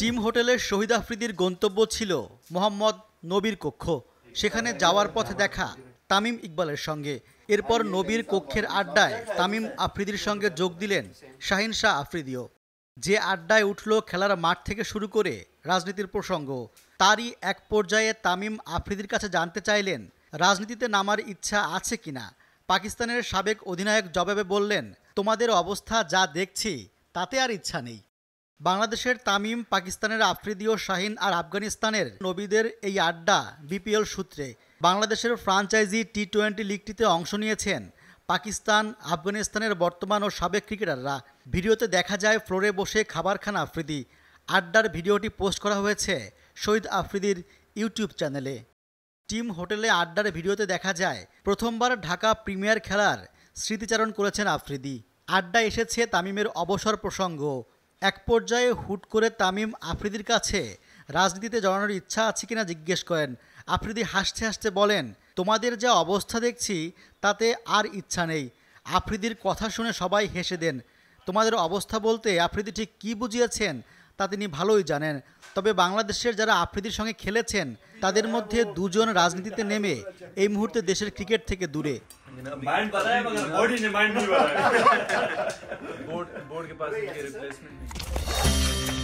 Team হোটেলের শহীদ আফ্রিদির গন্তব্য ছিল মোহাম্মদ নবীর কক্ষ। সেখানে যাওয়ার পথে দেখা তামিম ইকবালের সঙ্গে। এরপর নবীর কক্ষের আড্ডায় তামিম আফ্রিদির সঙ্গে যোগ দিলেন শাহিন শাহ আফ্রিদিও। যে আড্ডায় উঠল খেলার মাঠ থেকে শুরু করে রাজনীতির প্রসঙ্গ। তারই এক পর্যায়ে তামিম আফ্রিদির কাছে জানতে চাইলেন রাজনীতিতে নামার ইচ্ছা আছে কিনা। পাকিস্তানের সাবেক অধিনায়ক জবাবে বললেন, তোমাদের অবস্থা যা দেখছি তাতে আর ইচ্ছা নেই। বাংলাদেশের তামিম, পাকিস্তানের আফ্রিদি ও শাহিন আর আফগানিস্তানের নবীদের এই আড্ডা বিপিএল সূত্রে। বাংলাদেশের ফ্রাঞ্চাইজি টি-20 লিগটিতে অংশ নিয়েছেন পাকিস্তান, আফগানিস্তানের বর্তমান ও সাবেক ক্রিকেটাররা। ভিডিওতে দেখা যায় ফ্লোরে বসে খাবার খান আফ্রিদি। আড্ডার ভিডিওটি পোস্ট করা হয়েছে শহীদ আফ্রিদির ইউটিউব চ্যানেলে। টিম হোটেলে আড্ডার ভিডিওতে দেখা যায় প্রথমবার ঢাকা প্রিমিয়ার খেলার স্মৃতিচারণ করেছেন আফ্রিদি। আড্ডায় এসেছে তামিমের অবসর প্রসঙ্গ। এক পর্যায়ে হুট করে তামিম আফ্রিদির কাছে রাজনীতিতে জড়ানোর ইচ্ছা আছে কিনা জিজ্ঞেস করেন। আফ্রিদি হাসতে হাসতে বলেন, তোমাদের যা অবস্থা দেখছি তাতে আর ইচ্ছা নেই। আফ্রিদির কথা শুনে সবাই হেসে দেন। তোমাদের অবস্থা বলতে আফ্রিদি ঠিক কী বুঝিয়েছেন তা তিনি ভালোই জানেন। তবে বাংলাদেশের যারা আফ্রিদির সঙ্গে খেলেছেন তাদের মধ্যে দুজন রাজনীতিতে নেমে এই মুহূর্তে দেশের ক্রিকেট থেকে দূরে। बोर्ड के पास इनके रिप्लेसमेंट नहीं।